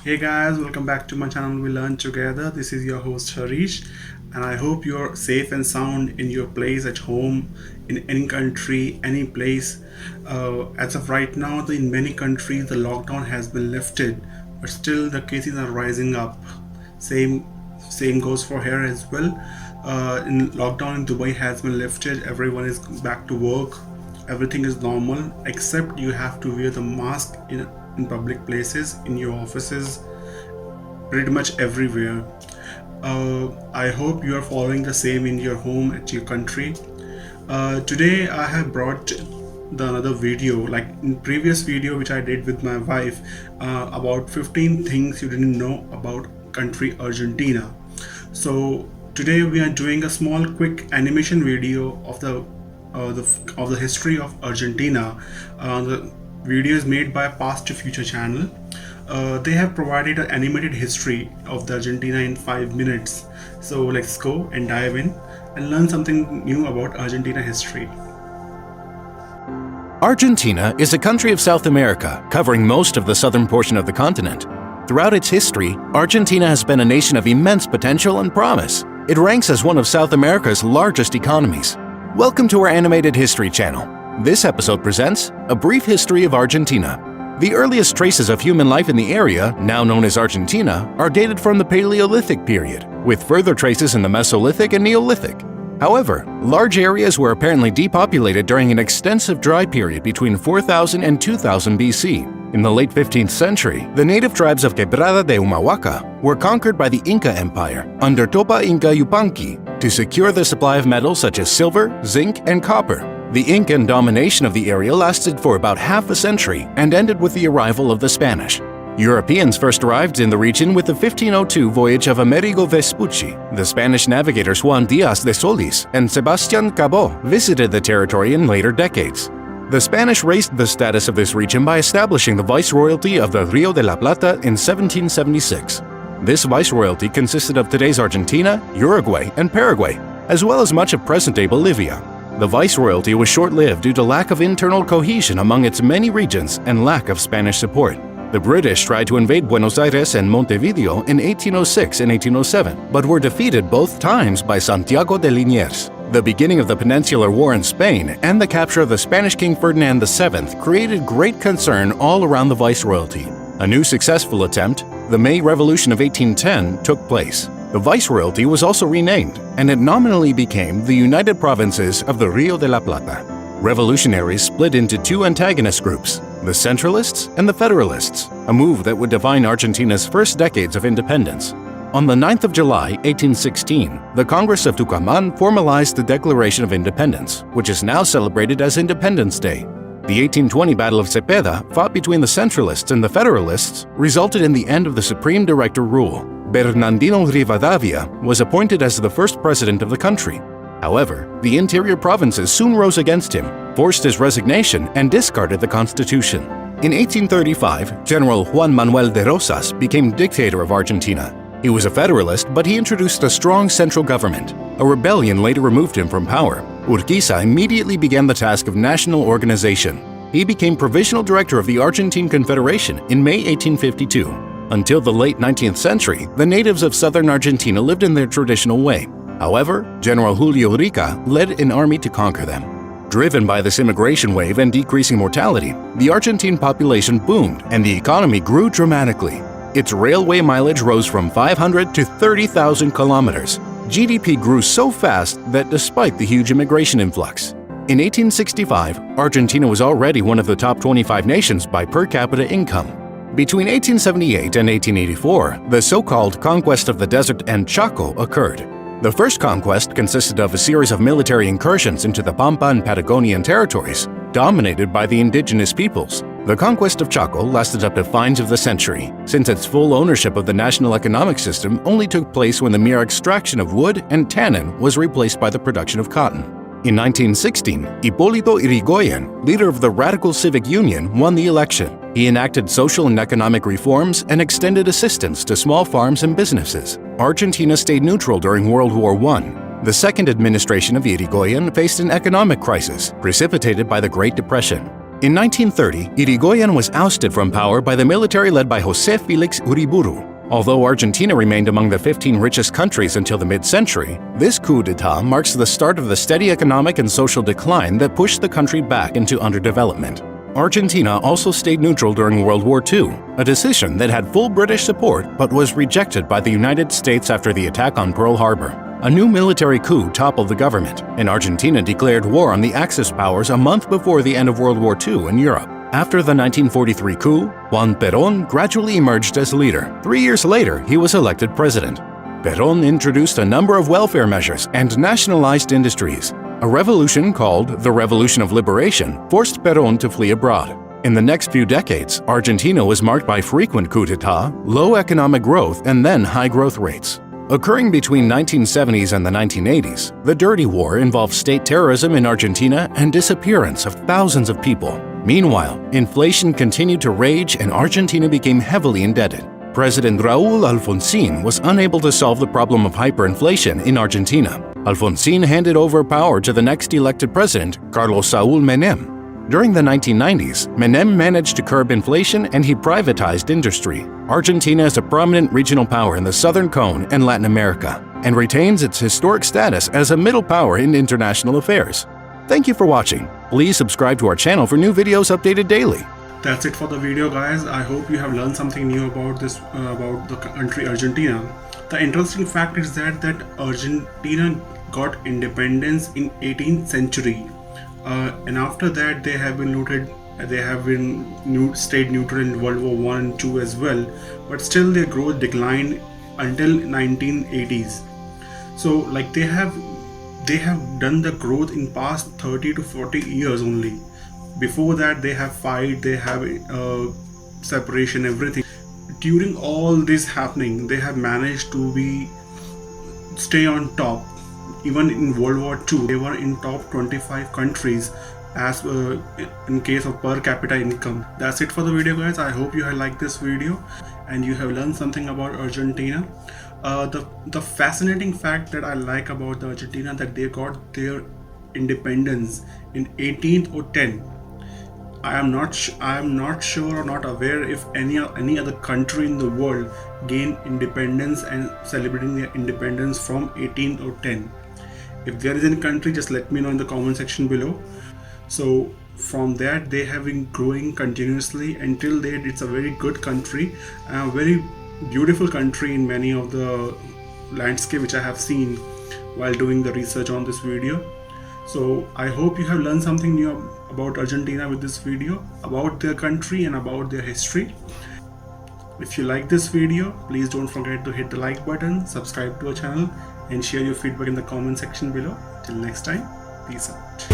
Hey guys, welcome back to my channel. We learn together. This is your host Harish, and I hope you're safe and sound in your place at home, in any country, any place. As of right now, in many countries, the lockdown has been lifted, but still the cases are rising up. Same, same goes for here as well. In lockdown in Dubai has been lifted. Everyone is back to work. Everything is normal except you have to wear the mask in public places, in your offices, pretty much everywhere. I hope you are following the same in your home, at your country. Today I have brought another video, like in previous video which I did with my wife, about 15 things you didn't know about country Argentina. So today we are doing a small quick animation video of the history of Argentina. The video is made by Past to Future channel. They have provided an animated history of the Argentina in 5 minutes. So let's go and dive in and learn something new about Argentina history. Argentina is a country of South America, covering most of the southern portion of the continent. Throughout its history, Argentina has been a nation of immense potential and promise. It ranks as one of South America's largest economies. Welcome to our animated history channel. This episode presents a brief history of Argentina. The earliest traces of human life in the area, now known as Argentina, are dated from the Paleolithic period, with further traces in the Mesolithic and Neolithic. However, large areas were apparently depopulated during an extensive dry period between 4000 and 2000 BC. In the late 15th century, the native tribes of Quebrada de Humahuaca were conquered by the Inca Empire under Topa Inca Yupanqui to secure the supply of metals such as silver, zinc, and copper. The Incan domination of the area lasted for about half a century and ended with the arrival of the Spanish. Europeans first arrived in the region with the 1502 voyage of Amerigo Vespucci. The Spanish navigators Juan Díaz de Solís and Sebastián Cabot visited the territory in later decades. The Spanish raised the status of this region by establishing the Viceroyalty of the Rio de la Plata in 1776. This viceroyalty consisted of today's Argentina, Uruguay, and Paraguay, as well as much of present-day Bolivia. The viceroyalty was short-lived due to lack of internal cohesion among its many regions and lack of Spanish support. The British tried to invade Buenos Aires and Montevideo in 1806 and 1807, but were defeated both times by Santiago de Liniers. The beginning of the Peninsular War in Spain and the capture of the Spanish King Ferdinand VII created great concern all around the viceroyalty. A new successful attempt, the May Revolution of 1810, took place. The viceroyalty was also renamed, and it nominally became the United Provinces of the Rio de la Plata. Revolutionaries split into two antagonist groups, the Centralists and the Federalists, a move that would define Argentina's first decades of independence. On the 9th of July, 1816, the Congress of Tucumán formalized the Declaration of Independence, which is now celebrated as Independence Day. The 1820 Battle of Cepeda, fought between the Centralists and the Federalists, resulted in the end of the Supreme Director rule. Bernardino Rivadavia was appointed as the first president of the country. However, the interior provinces soon rose against him, forced his resignation, and discarded the constitution. In 1835, General Juan Manuel de Rosas became dictator of Argentina. He was a federalist, but he introduced a strong central government. A rebellion later removed him from power. Urquiza immediately began the task of national organization. He became provisional director of the Argentine Confederation in May 1852. Until the late 19th century, the natives of southern Argentina lived in their traditional way. However, General Julio Rica led an army to conquer them. Driven by this immigration wave and decreasing mortality, the Argentine population boomed and the economy grew dramatically. Its railway mileage rose from 500 to 30,000 kilometers. GDP grew so fast that despite the huge immigration influx. In 1865, Argentina was already one of the top 25 nations by per capita income. Between 1878 and 1884, the so-called Conquest of the Desert and Chaco occurred. The first conquest consisted of a series of military incursions into the Pampa and Patagonian territories, dominated by the indigenous peoples. The conquest of Chaco lasted up to finds of the century, since its full ownership of the national economic system only took place when the mere extraction of wood and tannin was replaced by the production of cotton. In 1916, Hipólito Yrigoyen, leader of the Radical Civic Union, won the election. He enacted social and economic reforms and extended assistance to small farms and businesses. Argentina stayed neutral during World War I. The second administration of Yrigoyen faced an economic crisis precipitated by the Great Depression. In 1930, Irigoyen was ousted from power by the military led by José Félix Uriburu. Although Argentina remained among the 15 richest countries until the mid-century, this coup d'etat marks the start of the steady economic and social decline that pushed the country back into underdevelopment. Argentina also stayed neutral during World War II, a decision that had full British support but was rejected by the United States after the attack on Pearl Harbor. A new military coup toppled the government, and Argentina declared war on the Axis powers a month before the end of World War II in Europe. After the 1943 coup, Juan Perón gradually emerged as leader. 3 years later, he was elected president. Perón introduced a number of welfare measures and nationalized industries. A revolution called the Revolution of Liberation forced Perón to flee abroad. In the next few decades, Argentina was marked by frequent coups d'etat, low economic growth, and then high growth rates. Occurring between 1970s and the 1980s, the Dirty War involved state terrorism in Argentina and disappearance of thousands of people. Meanwhile, inflation continued to rage and Argentina became heavily indebted. President Raúl Alfonsín was unable to solve the problem of hyperinflation in Argentina. Alfonsín handed over power to the next elected president, Carlos Saúl Menem. During the 1990s, Menem managed to curb inflation and he privatized industry. Argentina is a prominent regional power in the Southern Cone and Latin America, and retains its historic status as a middle power in international affairs. Thank you for watching. Please subscribe to our channel for new videos updated daily. That's it for the video, guys. I hope you have learned something new about the country Argentina. The interesting fact is that Argentina got independence in 18th century. And after that they have been stayed neutral in World War I and II as well, but still their growth declined until 1980s. So like they have done the growth in past 30 to 40 years only. Before that they have fight, they have separation, everything. During all this happening, they have managed to stay on top. Even in World War II, they were in top 25 countries as in case of per capita income. That's it for the video, guys. I hope you have liked this video and you have learned something about Argentina. The fascinating fact that I like about the Argentina that they got their independence in 1810. I am not sure or not aware if any other country in the world gained independence and celebrating their independence from 1810. If there is any country, just let me know in the comment section below. So from that they have been growing continuously until date. It's a very good country, a very beautiful country in many of the landscape which I have seen while doing the research on this video. So I hope you have learned something new about Argentina with this video, about their country and about their history. If you like this video, please don't forget to hit the like button, subscribe to our channel, and share your feedback in the comment section below. Till next time, peace out.